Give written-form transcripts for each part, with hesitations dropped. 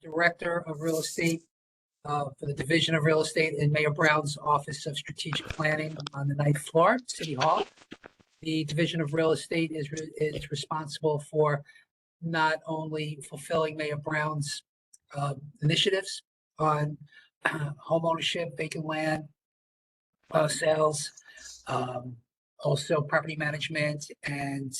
Director of Real Estate for the Division of Real Estate in Mayor Brown's Office of Strategic Planning on the ninth floor, City Hall. The Division of Real Estate is responsible for not only fulfilling Mayor Brown's initiatives on home ownership, vacant land sales, also property management, and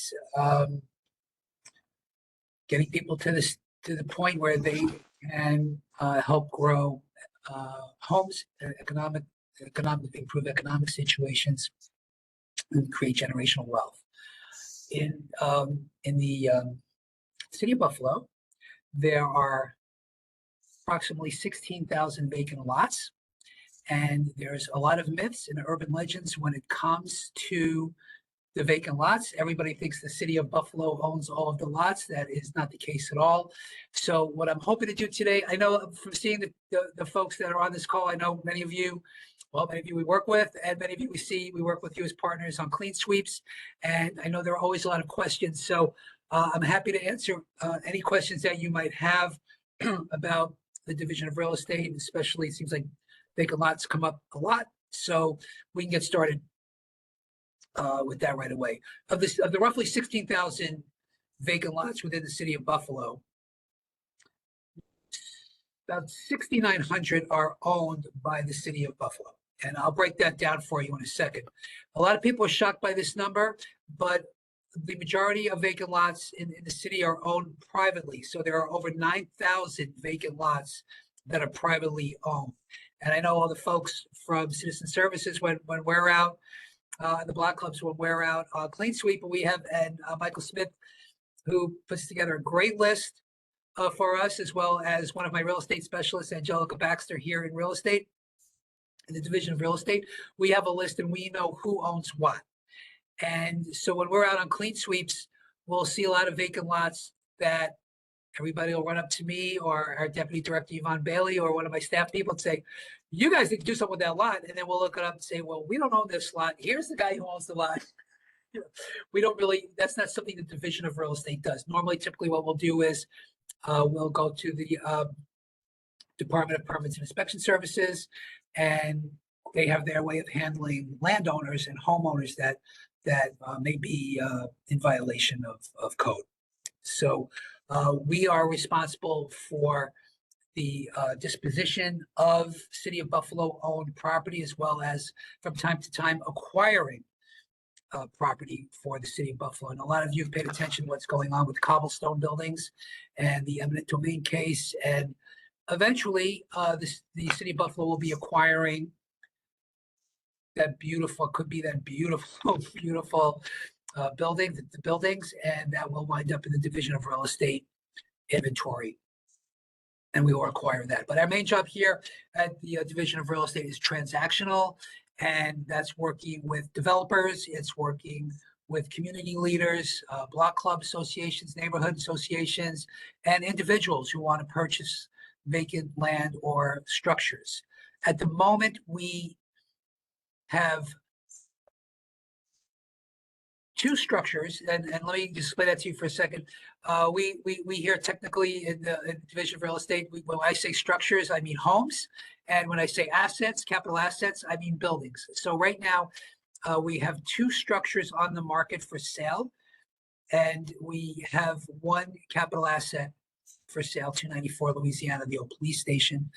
getting people to the point where they can help grow homes, economically improve economic situations, and create generational wealth. In the city of Buffalo, there are approximately 16,000 vacant lots, and there's a lot of myths and urban legends when it comes to the vacant lots. Everybody thinks the city of Buffalo owns all of the lots. That is not the case at all. So what I'm hoping to do today, I know from seeing the folks that are on this call, I know many of you we work with, and many of you we work with you as partners on clean sweeps. And I know there are always a lot of questions. So I'm happy to answer any questions that you might have about the Division of Real Estate, especially it seems like vacant lots come up a lot. So we can get started with that right away. Of the roughly 16,000 vacant lots within the city of Buffalo, about 6,900 are owned by the city of Buffalo. And I'll break that down for you in a second. A lot of people are shocked by this number, but the majority of vacant lots in the city are owned privately. So there are over 9,000 vacant lots that are privately owned. And I know all the folks from Citizen Services, when we're out, the block clubs, when we're out clean sweep, we have, and Michael Smith, who puts together a great list for us, as well as one of my real estate specialists, Angelica Baxter, here in real estate, in the Division of Real Estate. We have a list and we know who owns what. And so when we're out on clean sweeps, we'll see a lot of vacant lots that everybody will run up to me or our Deputy Director, Yvonne Bailey, or one of my staff people and say, you guys need to do something with that lot. And then we'll look it up and say, well, we don't own this lot. Here's the guy who owns the lot. We don't really, that's not something the Division of Real Estate does. Normally, typically what we'll do is we'll go to the Department of Permits and Inspection Services, and they have their way of handling landowners and homeowners that may be in violation of code. So we are responsible for the disposition of City of Buffalo owned property, as well as from time to time acquiring property for the City of Buffalo. And a lot of you have paid attention to what's going on with cobblestone buildings and the eminent domain case. And eventually the City of Buffalo will be acquiring that beautiful, beautiful buildings, and that will wind up in the Division of Real Estate inventory, and we will acquire that. But our main job here at the Division of Real Estate is transactional, and that's working with developers. It's working with community leaders, block club associations, neighborhood associations, and individuals who want to purchase vacant land or structures. At the moment, we have two structures, and let me just explain that to you for a second. We hear technically in the Division of Real Estate, when I say structures, I mean homes. And when I say assets, capital assets, I mean buildings. So right now, we have two structures on the market for sale. And we have one capital asset for sale, 294 Louisiana, the old police station.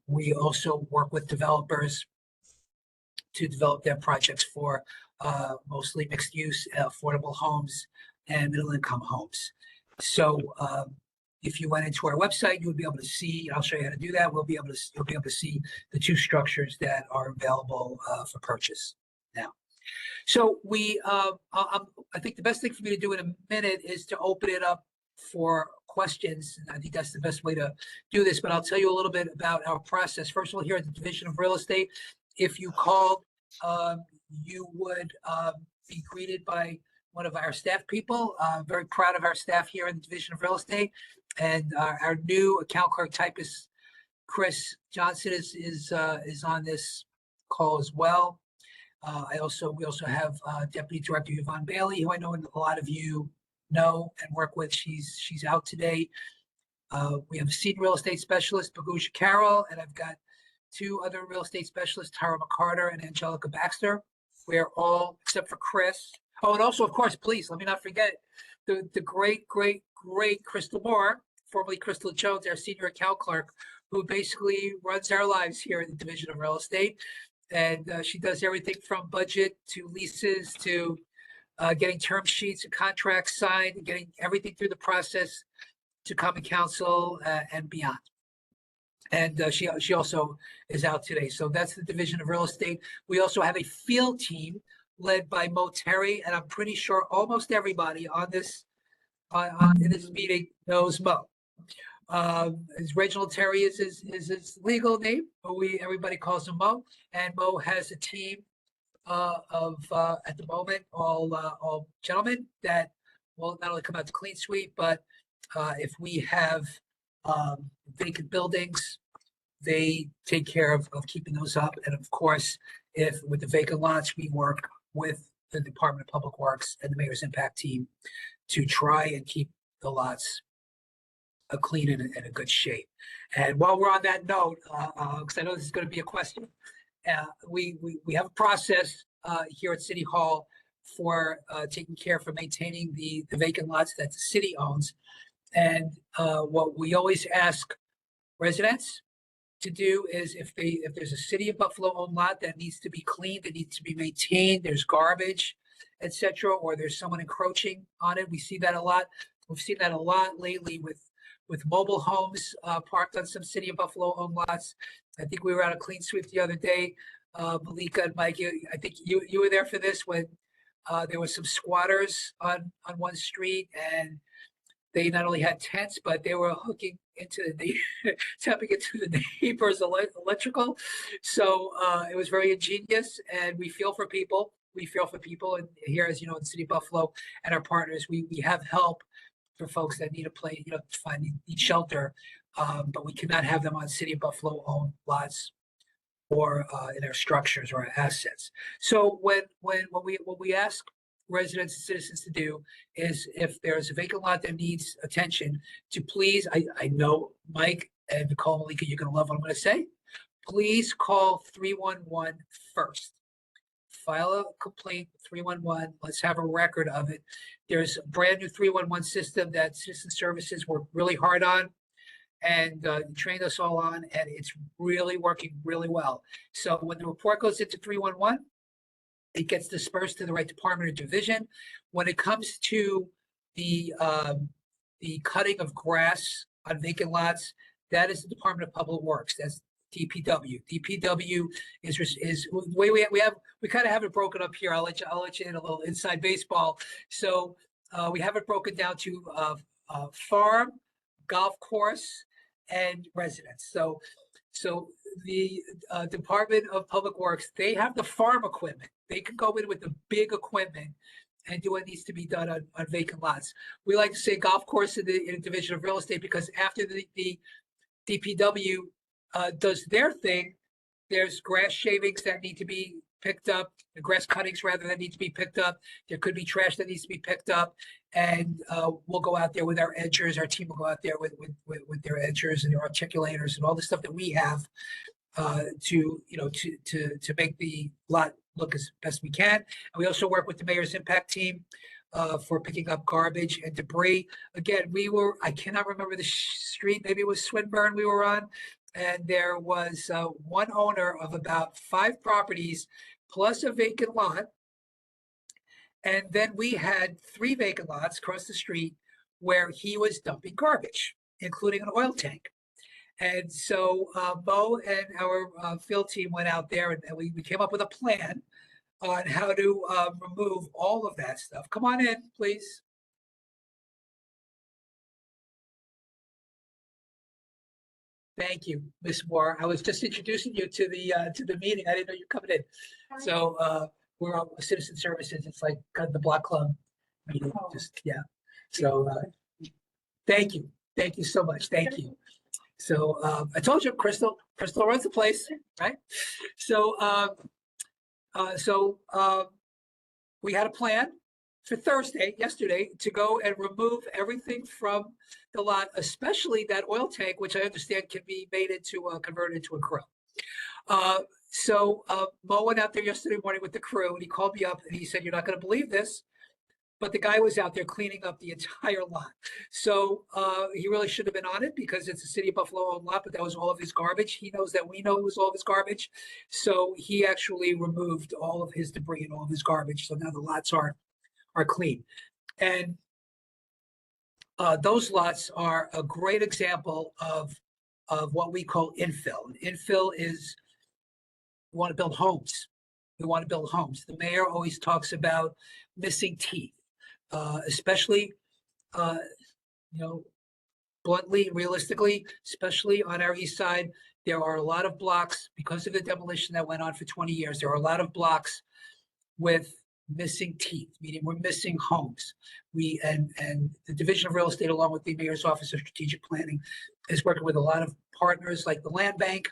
We also work with developers to develop their projects for mostly mixed use, affordable homes, and middle income homes. So if you went into our website, you would be able to see, I'll show you how to do that. You'll be able to see the two structures that are available for purchase now. So I think the best thing for me to do in a minute is to open it up for questions. And I think that's the best way to do this, but I'll tell you a little bit about our process. First of all, here at the Division of Real Estate, if you called, you would be greeted by one of our staff people. Very proud of our staff here in the Division of Real Estate. And our new account clerk typist, Chris Johnson, is on this call as well. We also have Deputy Director Yvonne Bailey, who I know a lot of you know and work with. She's out today. We have a senior real estate specialist, Bagusha Carroll, and I've got two other real estate specialists, Tara McCarter and Angelica Baxter. We're all, except for Chris. Oh, and also, of course, please, let me not forget the great Crystal Moore, formerly Crystal Jones, our senior account clerk, who basically runs our lives here in the Division of Real Estate. And she does everything from budget to leases to getting term sheets and contracts signed, and getting everything through the process to common council and beyond. And she also is out today. So that's the Division of Real Estate. We also have a field team led by Mo Terry, and I'm pretty sure almost everybody on this in this meeting knows Mo. Reginald Terry is his legal name, but everybody calls him Mo. And Mo has a team of at the moment all gentlemen that will not only come out to clean sweep, but if we have vacant buildings, they take care of keeping those up. And of course, if with the vacant lots, we work with the Department of Public Works and the Mayor's Impact Team to try and keep the lots clean and in a good shape. And while we're on that note, because I know this is going to be a question, we have a process here at City Hall for taking care for maintaining the vacant lots that the city owns. And what we always ask residents to do is if there's a City of Buffalo owned lot that needs to be cleaned, that needs to be maintained, there's garbage, etc., or there's someone encroaching on it. We see that a lot. We've seen that a lot lately with mobile homes parked on some City of Buffalo owned lots. I think we were at a clean sweep the other day. Malika and Mike, I think you were there for this when there was some squatters on one street, and they not only had tents, but they were hooking into tapping into the neighbor's electrical. So it was very ingenious, and we feel for people. And here, as you know, in the City of Buffalo and our partners, we have help for folks that need a place, need shelter, but we cannot have them on City of Buffalo owned lots or in our structures or our assets. So what we ask residents and citizens to do is, if there's a vacant lot that needs attention, to please, I know Mike and Nicole, Malika, you're going to love what I'm going to say. Please call 311 first. File a complaint, 311. Let's have a record of it. There's a brand new 311 system that Citizen Services worked really hard on and trained us all on, and it's really working really well. So when the report goes into 311, it gets dispersed to the right department or division. When it comes to the cutting of grass on vacant lots, that is the Department of Public Works. That's DPW. DPW is the way we kind of have it broken up here. I'll let you in a little inside baseball. So we have it broken down to farm, golf course, and residence. So the Department of Public Works, they have the farm equipment. They can go in with the big equipment and do what needs to be done on vacant lots. We like to say golf course in the Division of Real Estate, because after the DPW does their thing, there's grass shavings that need to be picked up, the grass cuttings rather, that need to be picked up. There could be trash that needs to be picked up, and we'll go out there with our edgers. Our team will go out there with their edgers and their articulators and all the stuff that we have to make the lot look as best we can. And we also work with the Mayor's Impact Team for picking up garbage and debris. Again, I cannot remember the street, maybe it was Swinburne we were on, and there was one owner of about 5 properties plus a vacant lot. And then we had 3 vacant lots across the street where he was dumping garbage, including an oil tank. And so Mo and our field team went out there, and we came up with a plan on how to remove all of that stuff. Come on in, please. Thank you, Ms. Moore. I was just introducing you to the meeting. I didn't know you were coming in. So we're on Citizen Services. It's like the block club meeting. So thank you. Thank you so much. Thank you. So I told you, Crystal runs the place, right? So we had a plan for Thursday, yesterday, to go and remove everything from the lot, especially that oil tank, which I understand can be made into, converted into a grill. Mo went out there yesterday morning with the crew, and he called me up and he said, "You're not going to believe this, but the guy was out there cleaning up the entire lot." So he really should have been on it because it's a City of Buffalo owned lot, but that was all of his garbage. He knows that we know it was all of his garbage. So he actually removed all of his debris and all of his garbage. So now the lots are clean. And those lots are a great example of what we call infill. And infill is, we want to build homes. We want to build homes. The mayor always talks about missing teeth, especially, bluntly, realistically, especially on our east side. There are a lot of blocks, because of the demolition that went on for 20 years, there are a lot of blocks with missing teeth, meaning we're missing homes. And the Division of Real Estate, along with the Mayor's Office of Strategic Planning, is working with a lot of partners like the Land Bank,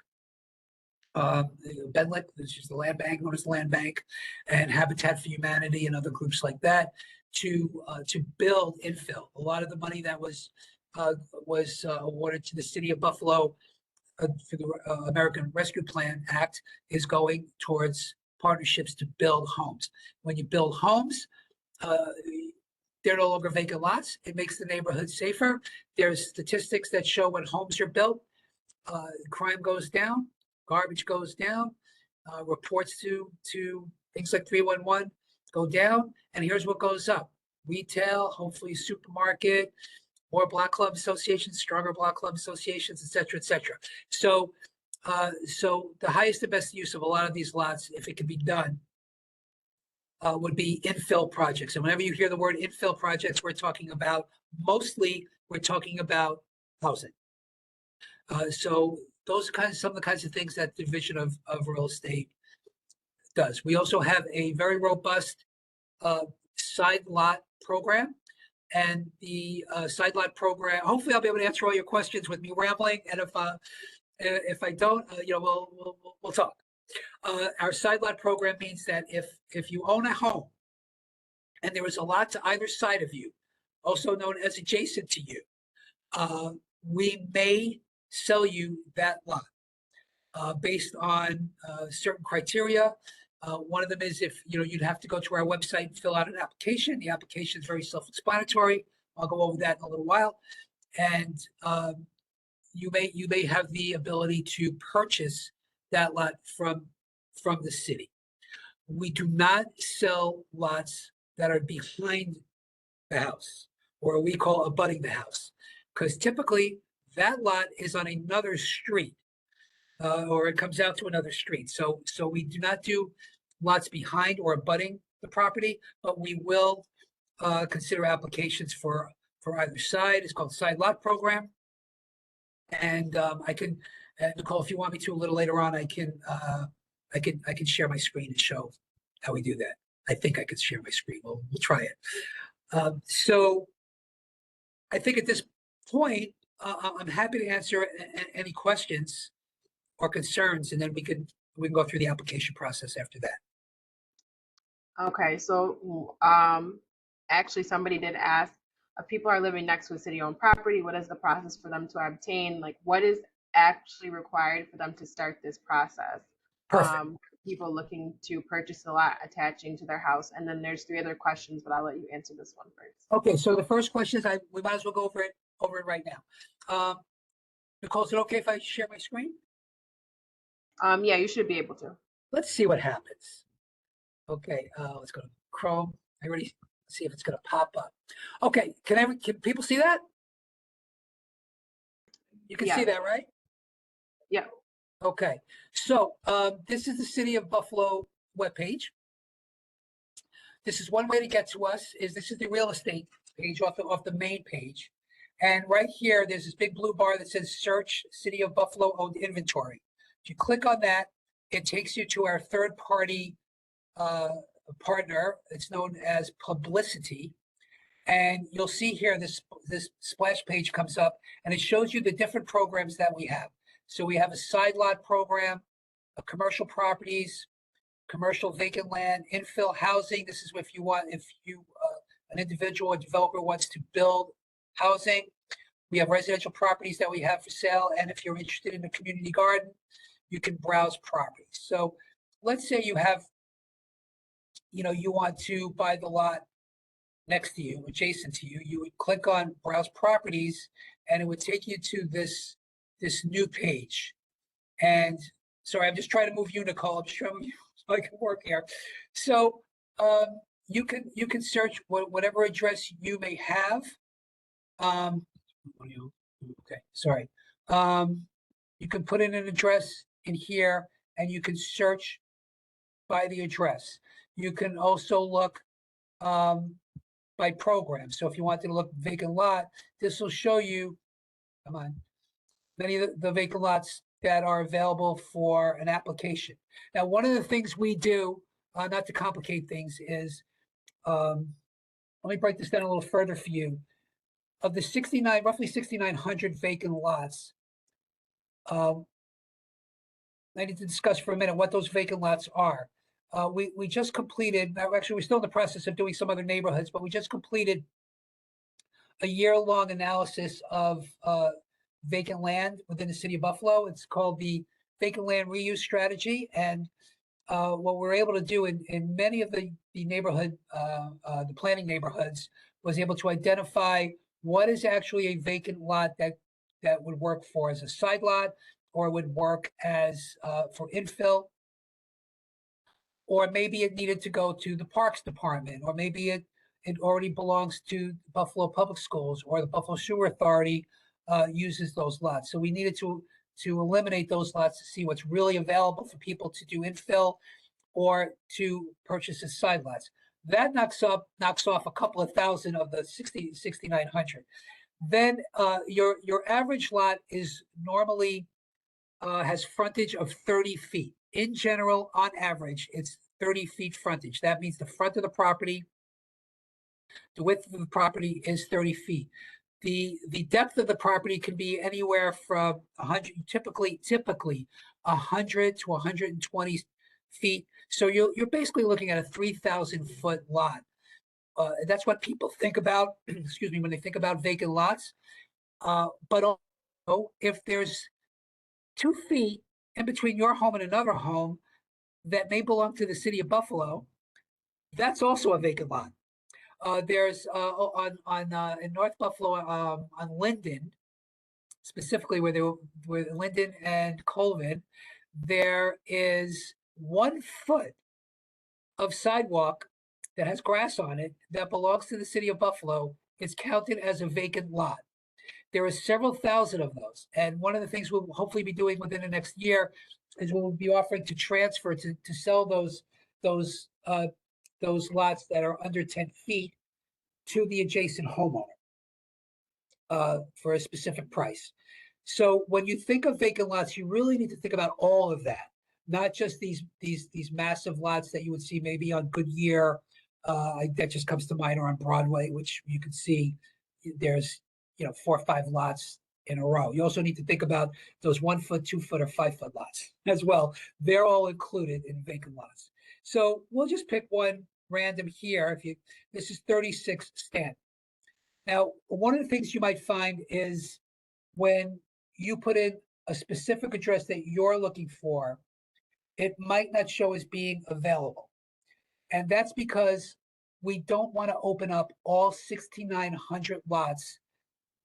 Benlick, which is the land bank, known as the Land Bank, and Habitat for Humanity and other groups like that, to build infill. A lot of the money that was awarded to the City of Buffalo for the American Rescue Plan Act is going towards partnerships to build homes. When you build homes, they're no longer vacant lots. It makes the neighborhood safer. There's statistics that show when homes are built, crime goes down, garbage goes down, reports to things like 311 go down, and here's what goes up: retail, hopefully supermarket, more block club associations, stronger block club associations, et cetera, et cetera. So the highest and best use of a lot of these lots, if it can be done, would be infill projects. And whenever you hear the word infill projects, we're talking about housing. So those are some of the kinds of things that the Division of Real Estate does. We also have a very robust side lot program. And the side lot program, hopefully I'll be able to answer all your questions with me rambling. And if I don't, we'll talk. Our side lot program means that if you own a home and there is a lot to either side of you, also known as adjacent to you, we may sell you that lot based on certain criteria. One of them is if you'd have to go to our website and fill out an application. The application is very self-explanatory. I'll go over that in a little while. And you may have the ability to purchase that lot from the city. We do not sell lots that are behind the house, or we call abutting the house, because typically that lot is on another street, or it comes out to another street. So we do not do lots behind or abutting the property, but we will consider applications for either side. It's called side lot program. And I can, Nicole, if you want me to a little later on, I can share my screen and show how we do that. I think I could share my screen. We'll try it. So I think at this point, I'm happy to answer any questions or concerns, and then we can go through the application process after that. Okay, so actually somebody did ask, if people are living next to a city-owned property, what is the process for them to obtain? Like, what is actually required for them to start this process? Perfect. People looking to purchase a lot attaching to their house. And then there's 3 other questions, but I'll let you answer this one first. Okay, so the first question is, we might as well go over it right now. Nicole, is it okay if I share my screen? Yeah, you should be able to. Let's see what happens. Okay, let's go to Chrome. I already see if it's going to pop up. Okay, can people see that? You can see that, right? Yeah. Okay, so this is the City of Buffalo webpage. This is one way to get to us. This is the real estate page off the main page, and right here there's this big blue bar that says Search City of Buffalo Owned Inventory. If you click on that, it takes you to our third-party partner. It's known as Publicity, and you'll see here this splash page comes up, and it shows you the different programs that we have. So we have a side lot program, commercial properties, commercial vacant land, infill housing. This is if you an individual or developer wants to build housing. We have residential properties that we have for sale. And if you're interested in a community garden, you can browse properties. So let's say you have, you want to buy the lot next to you, adjacent to you. You would click on browse properties and it would take you to this new page. And sorry, I'm just trying to move you, Nicole. I'm just trying to move you so I can work here. So you can search whatever address you may have. Okay, sorry. You can put in an address in here and you can search by the address. You can also look by program. So if you wanted to look vacant lot, this will show you, come on, many of the vacant lots that are available for an application. Now, one of the things we do, not to complicate things, is, let me break this down a little further for you. Of the roughly 6,900 vacant lots, I need to discuss for a minute what those vacant lots are. We just completed, actually, we're still in the process of doing some other neighborhoods, but we just completed a year-long analysis of vacant land within the city of Buffalo. It's called the Vacant Land Reuse Strategy. And what we're able to do in many of the neighborhood, the planning neighborhoods, was able to identify what is actually a vacant lot that would work for as a side lot, or would work as for infill, or maybe it needed to go to the Parks Department, or maybe it already belongs to Buffalo Public Schools, or the Buffalo Sewer Authority uses those lots. So we needed to eliminate those lots to see what's really available for people to do infill or to purchase as side lots. That knocks off a couple of thousand of the 6,900. Then your average lot is normally has frontage of 30 feet. In general, on average, it's 30 feet frontage. That means the front of the property, the width of the property is 30 feet. The depth of the property can be anywhere from 100, typically 100 to 120 feet. So you're basically looking at a 3,000-foot lot. That's what people think about, excuse me, when they think about vacant lots. But also, if there's 2 feet in between your home and another home that may belong to the city of Buffalo, that's also a vacant lot. There's in North Buffalo on Linden, specifically where Linden and Colvin, there is 1 foot of sidewalk that has grass on it that belongs to the city of Buffalo. It's counted as a vacant lot. There are several thousand of those. And one of the things we'll hopefully be doing within the next year is we'll be offering to transfer to sell those lots that are under 10 feet to the adjacent homeowner for a specific price. So when you think of vacant lots, you really need to think about all of that, not just these massive lots that you would see maybe on Goodyear. That just comes to mind, or on Broadway, which you can see there's 4 or 5 lots in a row. You also need to think about those 1 foot, 2 foot, or 5 foot lots as well. They're all included in vacant lots. So we'll just pick one random here. This is 36 Stanton. Now, one of the things you might find is when you put in a specific address that you're looking for, it might not show as being available. And that's because we don't want to open up all 6,900 lots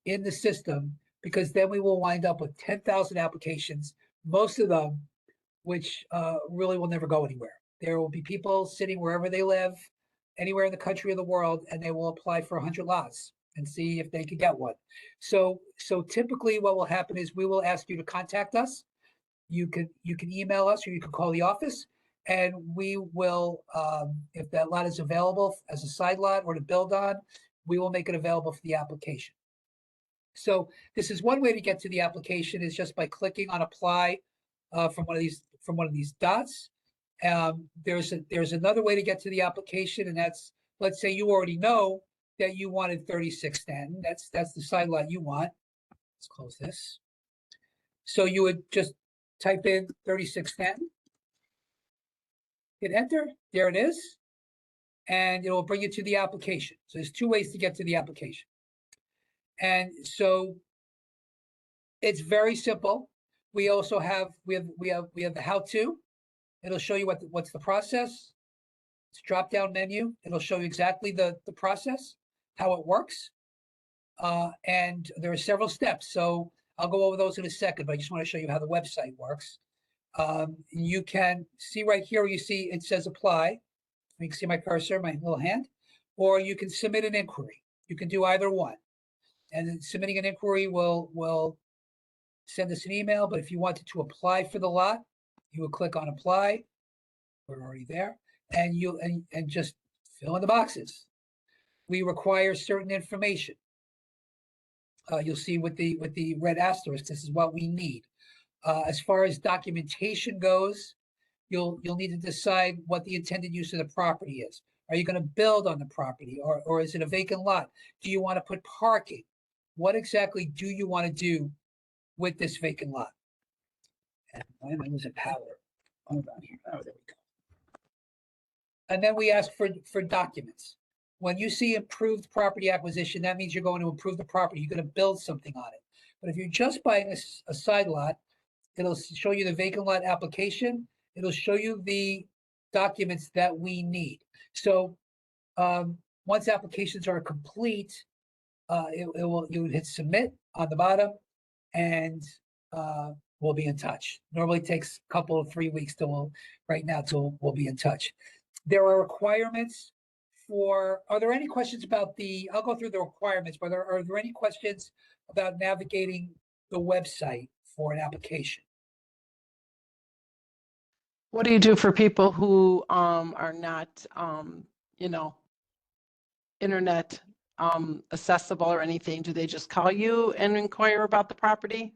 in the system, because then we will wind up with 10,000 applications, most of them which really will never go anywhere. There will be people sitting wherever they live, anywhere in the country or the world, and they will apply for 100 lots and see if they can get one. So typically what will happen is we will ask you to contact us. You can email us, or you can call the office, and we will, if that lot is available as a side lot or to build on, we will make it available for the application. So this is one way to get to the application, is just by clicking on apply from one of these dots. There's another way to get to the application, and that's, let's say you already know that you wanted 36 Stanton. That's the side lot you want. Let's close this. So you would just type in 36 Stanton, hit enter. There it is. and it will bring you to the application. So there's two ways to get to the application. And so it's very simple. We also have the how-to. It'll show you what's the process. It's a drop-down menu. It'll show you exactly the process, how it works. And there are several steps. So I'll go over those in a second, but I just want to show you how the website works. You can see right here, you see it says apply. You can see my cursor, my little hand, or you can submit an inquiry. You can do either one. And then submitting an inquiry will send us an email, but if you wanted to apply for the lot, you would click on apply. We're already there. And and just fill in the boxes. We require certain information. You'll see with the red asterisk, this is what we need. As far as documentation goes, you'll need to decide what the intended use of the property is. Are you going to build on the property, or is it a vacant lot? Do you want to put parking? What exactly do you want to do with this vacant lot? And why am I losing power? Hold on here. Oh, there we go. And then we ask for documents. When you see improved property acquisition, that means you're going to improve the property. You're going to build something on it. But if you're just buying a side lot, it'll show you the vacant lot application. It'll show you the documents that we need. So once applications are complete, you would hit submit on the bottom, and we'll be in touch. Normally takes a couple of 3 weeks till we'll be in touch. There are requirements are there any questions about I'll go through the requirements, but are there any questions about navigating the website for an application? What do you do for people who are not, internet accessible or anything? Do they just call you and inquire about the property?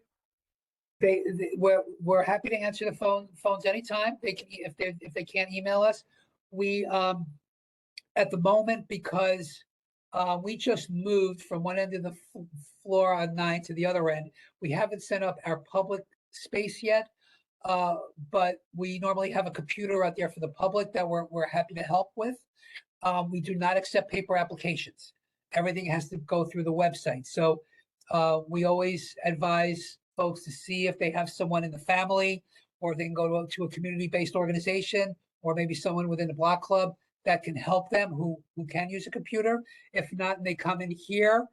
We're happy to answer the phones anytime. They can, if they can't email us. We at the moment, because we just moved from one end of the floor on 9 to the other end, we haven't set up our public space yet. But we normally have a computer out there for the public that we're happy to help with. We do not accept paper applications. Everything has to go through the website. So we always advise folks to see if they have someone in the family, or if they can go to a community-based organization, or maybe someone within the block club that can help them who can use a computer. If not, and they come in here,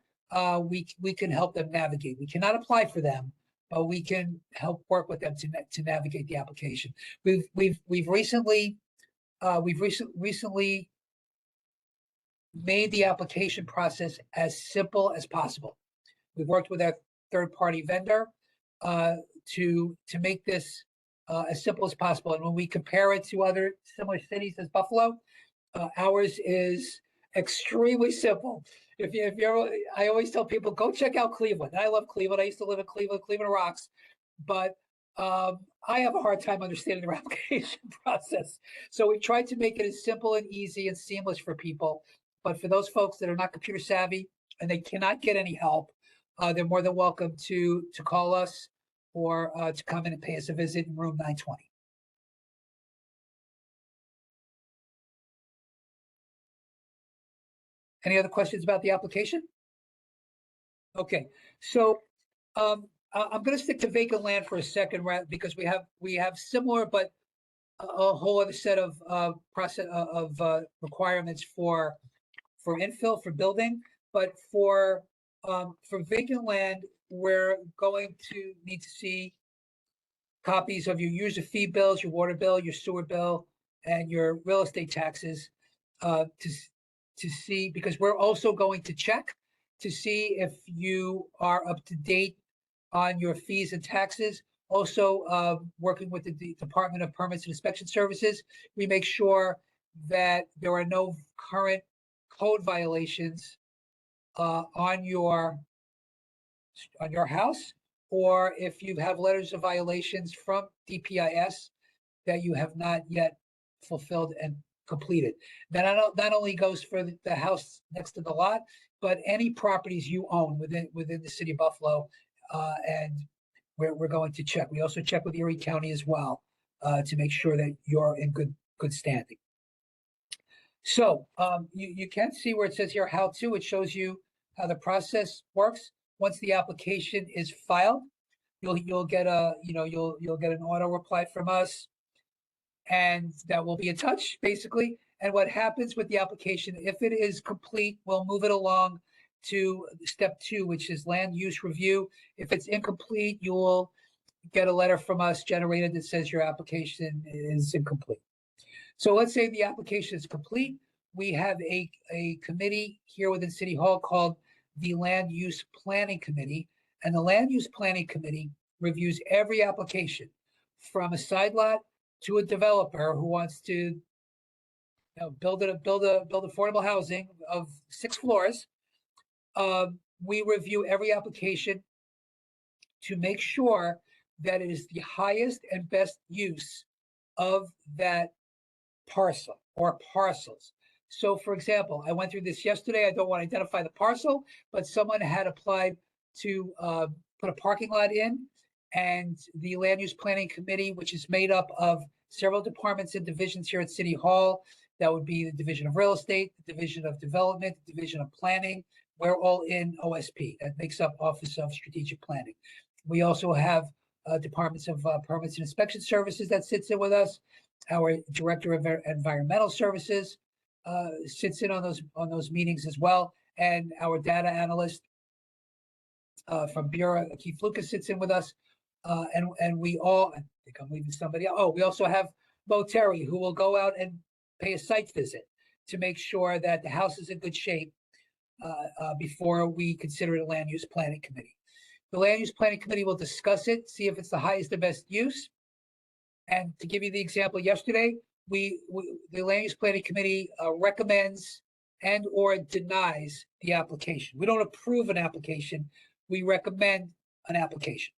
we can help them navigate. We cannot apply for them, but we can help work with them to navigate the application. We've recently made the application process as simple as possible. We've worked with our third-party vendor to make this as simple as possible. And when we compare it to other similar cities as Buffalo, ours is extremely simple. I always tell people, go check out Cleveland. I love Cleveland. I used to live in Cleveland. Cleveland rocks. But I have a hard time understanding their application process. So we tried to make it as simple and easy and seamless for people. But for those folks that are not computer savvy and they cannot get any help, they're more than welcome to call us or to come in and pay us a visit in room 920. Any other questions about the application? Okay, so I'm going to stick to vacant land for a second, right? Because we have similar, but a whole other set of requirements for infill, for building. But for vacant land, we're going to need to see copies of your user fee bills, your water bill, your sewer bill, and your real estate taxes to see, because we're also going to check to see if you are up to date on your fees and taxes. Also, working with the Department of Permits and Inspection Services, we make sure that there are no current code violations on your house, or if you have letters of violations from DPIS that you have not yet fulfilled and completed. That not only goes for the house next to the lot, but any properties you own within the city of Buffalo, and we're going to check. We also check with Erie County as well to make sure that you're in good standing. So you can see where it says here how to. It shows you how the process works. Once the application is filed, you'll get a you'll get an auto reply from us, and that will be in touch basically. And what happens with the application, if it is complete, we'll move it along to step 2, which is land use review. If it's incomplete, you will get a letter from us generated that says your application is incomplete. So let's say the application is complete. We have a committee here within City Hall called the Land Use Planning Committee. And the Land Use Planning Committee reviews every application from a side lot to a developer who wants to build affordable housing of 6 floors. We review every application to make sure that it is the highest and best use of that parcel or parcels. So for example, I went through this yesterday. I don't want to identify the parcel, but someone had applied to put a parking lot in, and the Land Use Planning Committee, which is made up of several departments and divisions here at City Hall, that would be the Division of Real Estate, the Division of Development, the Division of Planning. We're all in OSP. That makes up Office of Strategic Planning. We also have departments of permits and inspection services that sits in with us. Our Director of Environmental Services sits in on those meetings as well, and our data analyst from Bureau, Keith Lucas, sits in with us, and we all, I think I'm leaving somebody else. Oh, we also have Mo Terry, who will go out and pay a site visit to make sure that the house is in good shape before we consider it a Land Use Planning Committee. The Land Use Planning Committee will discuss it, see if it's the highest and best use. And to give you the example, yesterday, the Land Use Planning Committee recommends and or denies the application. We don't approve an application, we recommend an application.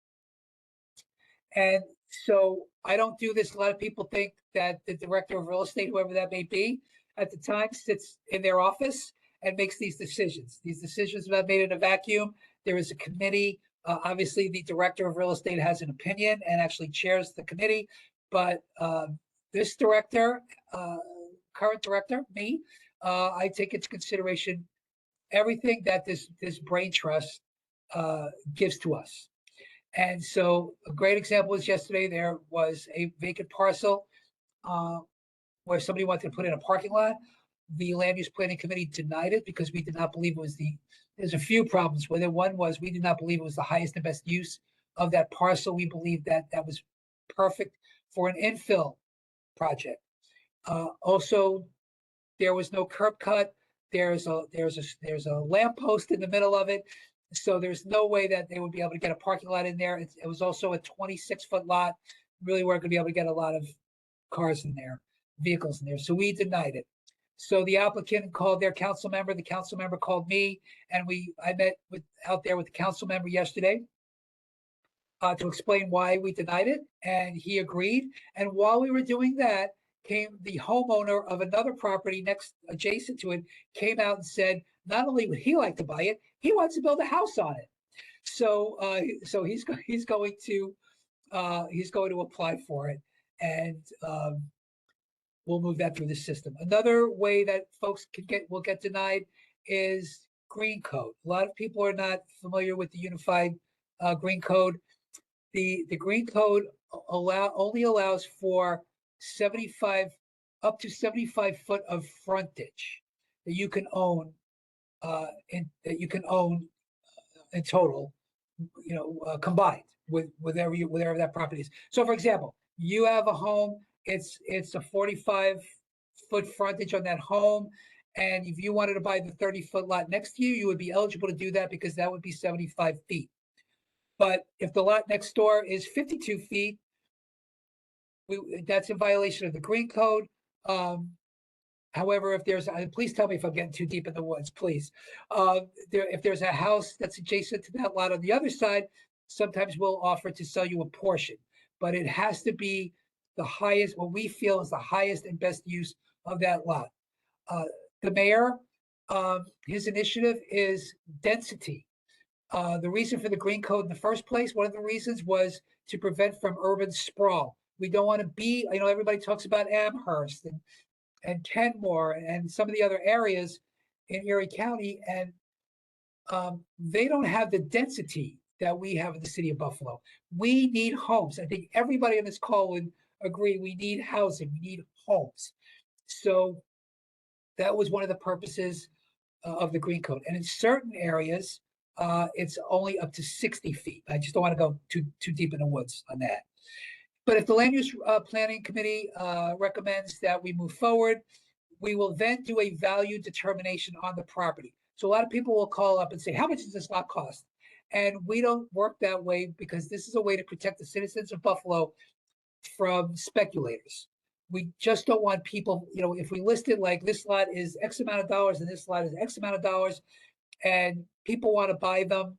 And so I don't do this. A lot of people think that the Director of Real Estate, whoever that may be, at the time sits in their office and makes these decisions. These decisions are not made in a vacuum. There is a committee. Obviously, the Director of Real Estate has an opinion and actually chairs the committee. But this director, current director, me, I take into consideration everything that this brain trust gives to us. And so a great example was yesterday. There was a vacant parcel where somebody wanted to put in a parking lot. The Land Use Planning Committee denied it because we did not believe it was there's a few problems with it. One was we did not believe it was the highest and best use of that parcel. We believed that that was perfect for an infill project. Also, there was no curb cut. There's a lamp post in the middle of it. So there's no way that they would be able to get a parking lot in there. It was also a 26-foot lot. Really weren't going to be able to get a lot of cars in there, vehicles in there. So we denied it. So the applicant called their council member. The council member called me, and I met out there with the council member yesterday to explain why we denied it, and he agreed. And while we were doing that, came the homeowner of another property adjacent to it, came out and said, not only would he like to buy it, he wants to build a house on it. So he's going to apply for it, and we'll move that through the system. Another way that folks will get denied is green code. A lot of people are not familiar with the unified green code. The green code only allows for up to 75 foot of frontage that you can own in total, combined with whatever that property is. So for example, you have a home, it's a 45-foot frontage on that home. And if you wanted to buy the 30-foot lot next to you, you would be eligible to do that because that would be 75 feet. But if the lot next door is 52 feet, that's in violation of the green code. However, if there's, please tell me if I'm getting too deep in the woods, please. If there's a house that's adjacent to that lot on the other side, sometimes we'll offer to sell you a portion, but it has to be the highest, what we feel is the highest and best use of that lot. The mayor, his initiative is density. The reason for the green code in the first place, one of the reasons was to prevent from urban sprawl. We don't want to be, everybody talks about Amherst and Kenmore and some of the other areas in Erie County, and they don't have the density that we have in the city of Buffalo. We need homes. I think everybody on this call would agree we need housing, we need homes. So that was one of the purposes of the green code. And in certain areas, it's only up to 60 feet. I just don't want to go too deep in the woods on that. But if the land use planning committee recommends that we move forward, we will then do a value determination on the property. So a lot of people will call up and say, how much does this lot cost? And we don't work that way because this is a way to protect the citizens of Buffalo from speculators. We just don't want people, if we list it like this lot is X amount of dollars and this lot is X amount of dollars, and people want to buy them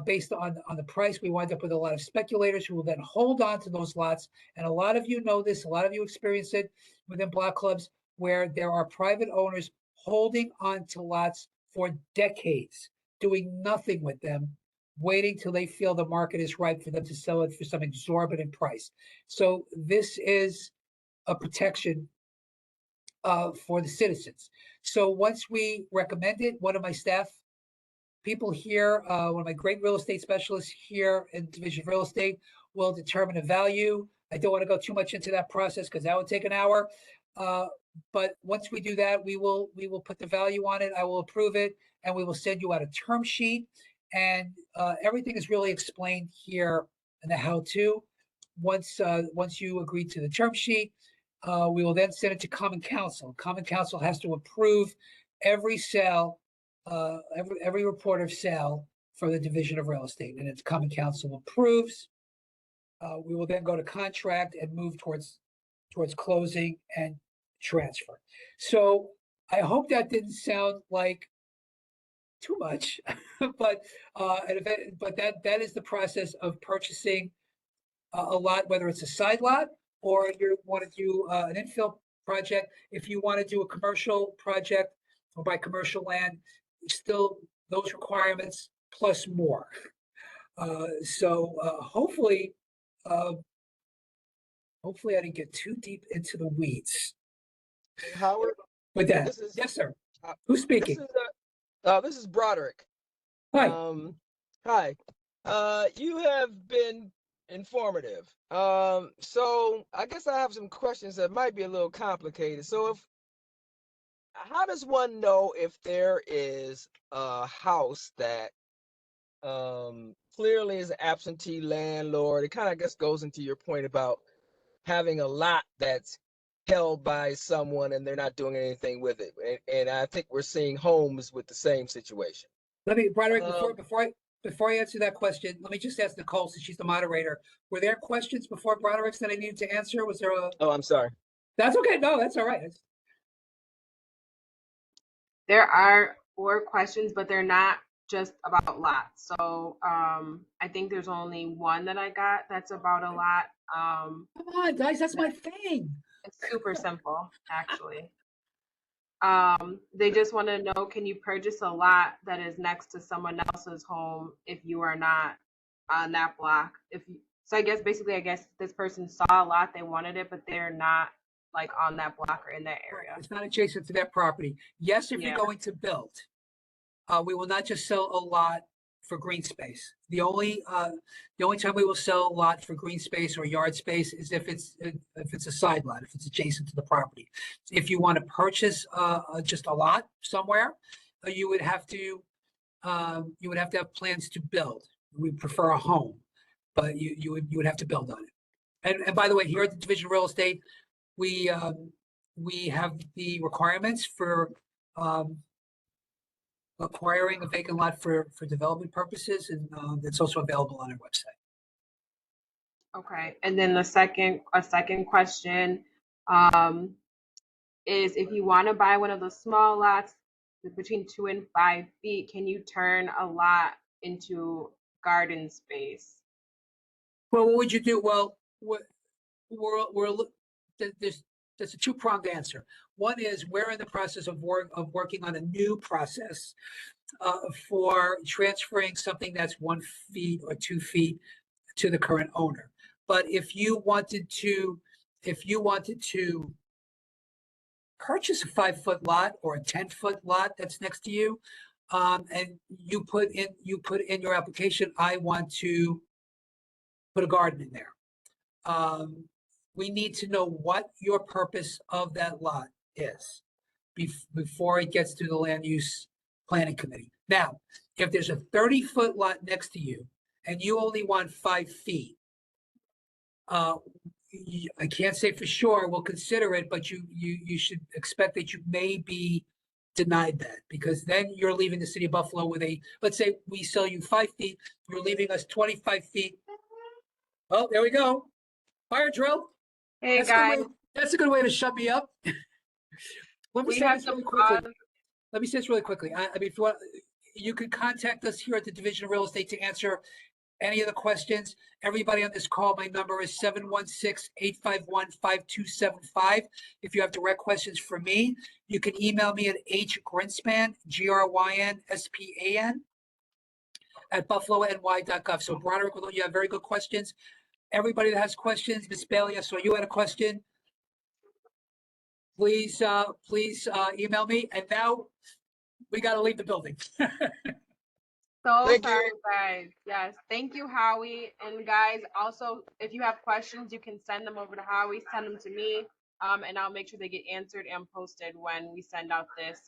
based on the price, we wind up with a lot of speculators who will then hold on to those lots. And a lot of you know this, a lot of you experience it within block clubs where there are private owners holding on to lots for decades, doing nothing with them, waiting till they feel the market is right for them to sell it for some exorbitant price. So this is a protection for the citizens. So once we recommend it, one of my staff people here, one of my great real estate specialists here in Division of Real Estate will determine a value. I don't want to go too much into that process because that would take an hour. But once we do that, we will put the value on it. I will approve it, and we will send you out a term sheet. And everything is really explained here in the how-to. Once you agree to the term sheet, we will then send it to Common Council. Common Council has to approve every sale, every report of sale for the Division of Real Estate, and its Common Council approves. We will then go to contract and move towards closing and transfer. So I hope that didn't sound like too much, but that is the process of purchasing a lot, whether it's a side lot or you want to do an infill project. If you want to do a commercial project or buy commercial land, still those requirements plus more. So hopefully I didn't get too deep into the weeds. Howard, With that, this is yes, sir. uh, Who's speaking? this is Broderick. Hi. Hi. You have been informative. So I guess I have some questions that might be a little complicated. So how does one know if there is a house that clearly is an absentee landlord? It kind of, I guess, goes into your point about having a lot that's held by someone and they're not doing anything with it. And I think we're seeing homes with the same situation. Let me, Broderick, Um, before I answer that question, let me just ask Nicole, since she's the moderator. Were there questions before Broderick's that I needed to answer? Was there a? Oh, I'm sorry. That's okay. No, that's all right. There are 4 questions, but they're not just about lots. So I think there's only one that I got that's about a lot. Come on, guys, that's my thing. It's super simple, actually. They just want to know, can you purchase a lot that is next to someone else's home if you are not on that block? So I guess this person saw a lot, they wanted it, but they're not like on that block or in that area. It's not adjacent to that property. Yes, if Yeah. you're going to build, we will not just sell a lot for green space. The only time we will sell a lot for green space or yard space is if it's a side lot, if it's adjacent to the property. If you want to purchase just a lot somewhere, you would have to have plans to build. We prefer a home, but you would have to build on it. And by the way, here at the Division of Real Estate, we have the requirements for acquiring a vacant lot for development purposes, and it's also available on our website. Okay, and then a second question is, if you want to buy one of those small lots between 2 and 5 feet, can you turn a lot into garden space? Well, what would you do? Well, there's a two-pronged answer. One is we're in the process of working on a new process for transferring something that's 1 feet or 2 feet to the current owner. But if you wanted to purchase a 5-foot lot or a 10-foot lot that's next to you, and you put in your application, I want to put a garden in there. We need to know what your purpose of that lot is before it gets to the land use planning committee. Now, if there's a 30-foot lot next to you and you only want 5 feet, I can't say for sure, we'll consider it, but you should expect that you may be denied that, because then you're leaving the city of Buffalo with let's say we sell you 5 feet, you're leaving us 25 feet. Oh, there we go. Fire drill. Hey That's a good guys, way, that's a good way to shut me up. Let me we say have this to really quickly. pause. Let me say this really quickly. I mean, if you want, you can contact us here at the Division of Real Estate to answer any of the questions. Everybody on this call, my number is 716-851-5275. If you have direct questions for me, you can email me at hgrynspan, GRYNSPAN, at buffalony.gov. So Broderick, although you have very good questions, everybody that has questions, Ms. Bailey, I saw you had a question. Please email me. And now we got to leave the building. So Thank sorry, you. guys. Yes, thank you, Howie. And guys, also, if you have questions, you can send them over to Howie, send them to me, and I'll make sure they get answered and posted when we send out this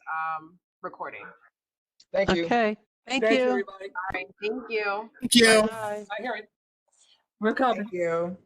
recording. Thank you. Okay, thank Thank you, you. everybody. All right, thank you. Thank you. Bye. I hear it. We're coming. Thank you.